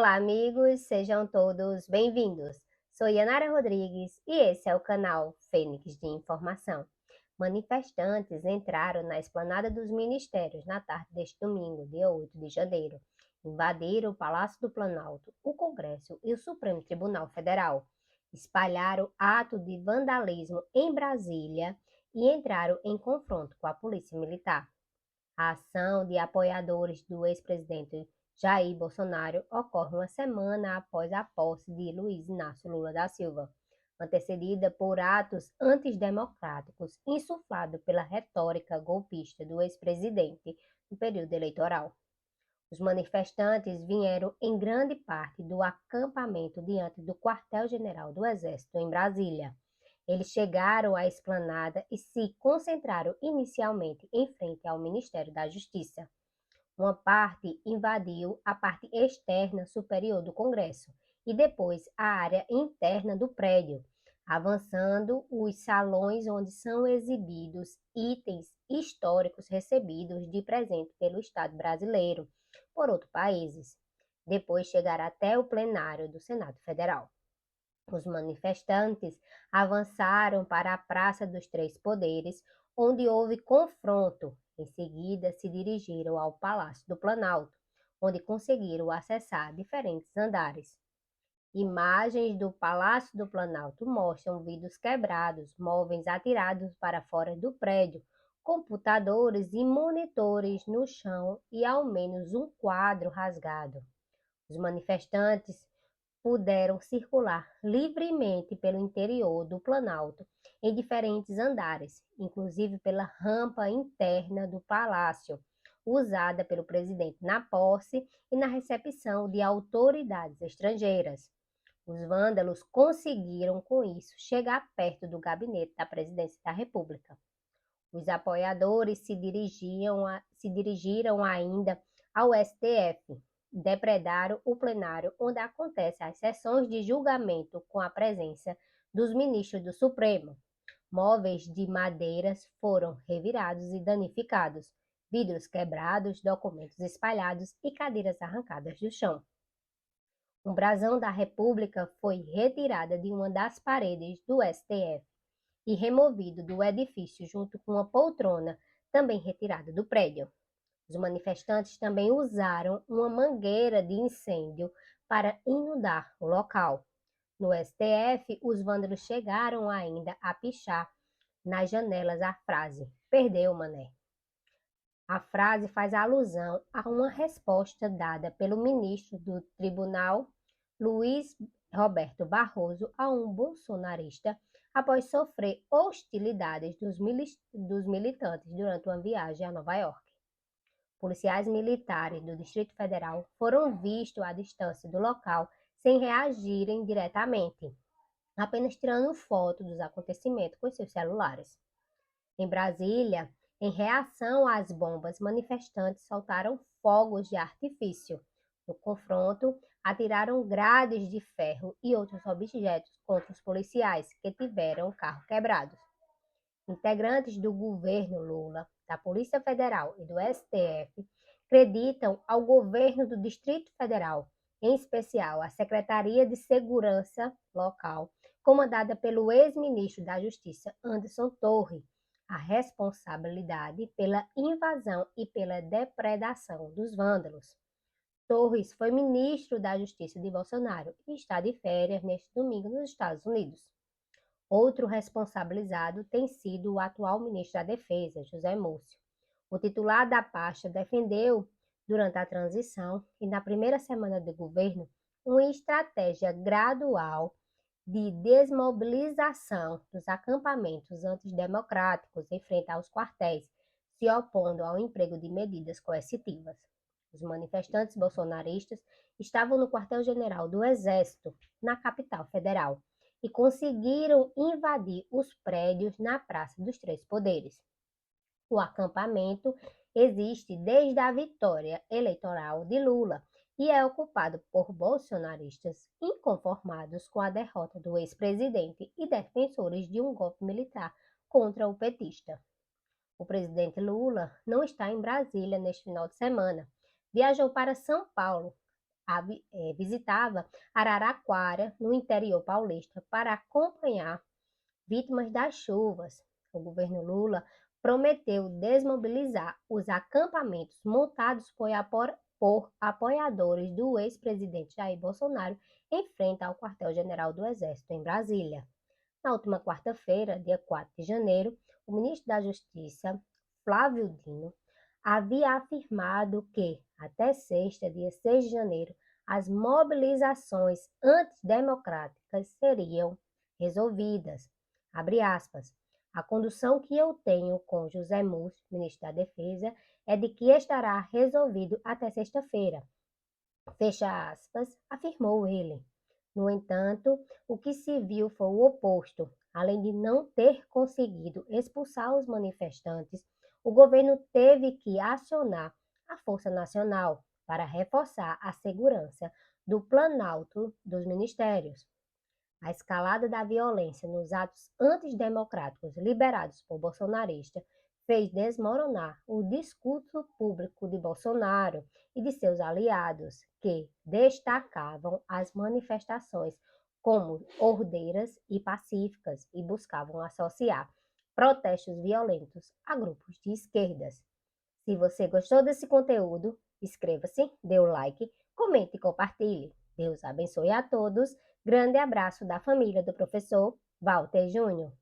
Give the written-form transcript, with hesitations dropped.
Olá, amigos, sejam todos bem-vindos. Sou Yanara Rodrigues e esse é o canal Fênix de Informação. Manifestantes entraram na esplanada dos Ministérios na tarde deste domingo, dia 8 de janeiro. Invadiram o Palácio do Planalto, o Congresso e o Supremo Tribunal Federal. Espalharam ato de vandalismo em Brasília e entraram em confronto com a Polícia Militar. A ação de apoiadores do ex-presidente Jair Bolsonaro ocorre uma semana após a posse de Luiz Inácio Lula da Silva, antecedida por atos antidemocráticos insuflados pela retórica golpista do ex-presidente no período eleitoral. Os manifestantes vieram em grande parte do acampamento diante do quartel-general do Exército em Brasília. Eles chegaram à esplanada e se concentraram inicialmente em frente ao Ministério da Justiça. Uma parte invadiu a parte externa superior do Congresso e depois a área interna do prédio, avançando os salões onde são exibidos itens históricos recebidos de presente pelo Estado brasileiro por outros países. Depois chegaram até o plenário do Senado Federal. Os manifestantes avançaram para a Praça dos Três Poderes, onde houve confronto. Em seguida, se dirigiram ao Palácio do Planalto, onde conseguiram acessar diferentes andares. Imagens do Palácio do Planalto mostram vidros quebrados, móveis atirados para fora do prédio, computadores e monitores no chão e ao menos um quadro rasgado. Os manifestantes puderam circular livremente pelo interior do Planalto em diferentes andares, inclusive pela rampa interna do palácio, usada pelo presidente na posse e na recepção de autoridades estrangeiras. Os vândalos conseguiram, com isso, chegar perto do gabinete da Presidência da República. Os apoiadores se dirigiram ainda ao STF, depredaram o plenário onde acontecem as sessões de julgamento com a presença dos ministros do Supremo. Móveis de madeiras foram revirados e danificados, vidros quebrados, documentos espalhados e cadeiras arrancadas do chão. Um brasão da República foi retirado de uma das paredes do STF e removido do edifício junto com uma poltrona, também retirada do prédio. Os manifestantes também usaram uma mangueira de incêndio para inundar o local. No STF, os vândalos chegaram ainda a pichar nas janelas a frase "Perdeu, mané". A frase faz alusão a uma resposta dada pelo ministro do Tribunal, Luiz Roberto Barroso, a um bolsonarista após sofrer hostilidades dos militantes durante uma viagem a Nova York. Policiais militares do Distrito Federal foram vistos à distância do local sem reagirem diretamente, apenas tirando foto dos acontecimentos com seus celulares. Em Brasília, em reação às bombas, manifestantes soltaram fogos de artifício. No confronto, atiraram grades de ferro e outros objetos contra os policiais, que tiveram o carro quebrado. Integrantes do governo Lula, da Polícia Federal e do STF acreditam ao governo do Distrito Federal, em especial à Secretaria de Segurança Local, comandada pelo ex-ministro da Justiça Anderson Torres, a responsabilidade pela invasão e pela depredação dos vândalos. Torres foi ministro da Justiça de Bolsonaro e está de férias neste domingo nos Estados Unidos. Outro responsabilizado tem sido o atual ministro da Defesa, José Múcio. O titular da pasta defendeu, durante a transição e na primeira semana de governo, uma estratégia gradual de desmobilização dos acampamentos antidemocráticos em frente aos quartéis, se opondo ao emprego de medidas coercitivas. Os manifestantes bolsonaristas estavam no quartel-general do Exército, na capital federal, e conseguiram invadir os prédios na Praça dos Três Poderes. O acampamento existe desde a vitória eleitoral de Lula e é ocupado por bolsonaristas inconformados com a derrota do ex-presidente e defensores de um golpe militar contra o petista. O presidente Lula não está em Brasília neste final de semana. Viajou para São Paulo visitava Araraquara, no interior paulista, para acompanhar vítimas das chuvas. O governo Lula prometeu desmobilizar os acampamentos montados por apoiadores do ex-presidente Jair Bolsonaro em frente ao quartel-general do Exército em Brasília. Na última quarta-feira, dia 4 de janeiro, o ministro da Justiça, Flávio Dino, havia afirmado que, até sexta, dia 6 de janeiro, as mobilizações antidemocráticas seriam resolvidas. Abre aspas. A condução que eu tenho com José Múcio, ministro da Defesa, é de que estará resolvido até sexta-feira. Fecha aspas, afirmou ele. No entanto, o que se viu foi o oposto. Além de não ter conseguido expulsar os manifestantes, o governo teve que acionar a Força Nacional para reforçar a segurança do Planalto dos Ministérios. A escalada da violência nos atos antidemocráticos liberados por bolsonaristas fez desmoronar o discurso público de Bolsonaro e de seus aliados, que destacavam as manifestações como ordeiras e pacíficas e buscavam associar protestos violentos a grupos de esquerdas. Se você gostou desse conteúdo, inscreva-se, dê o like, comente e compartilhe. Deus abençoe a todos. Grande abraço da família do professor Walter Júnior.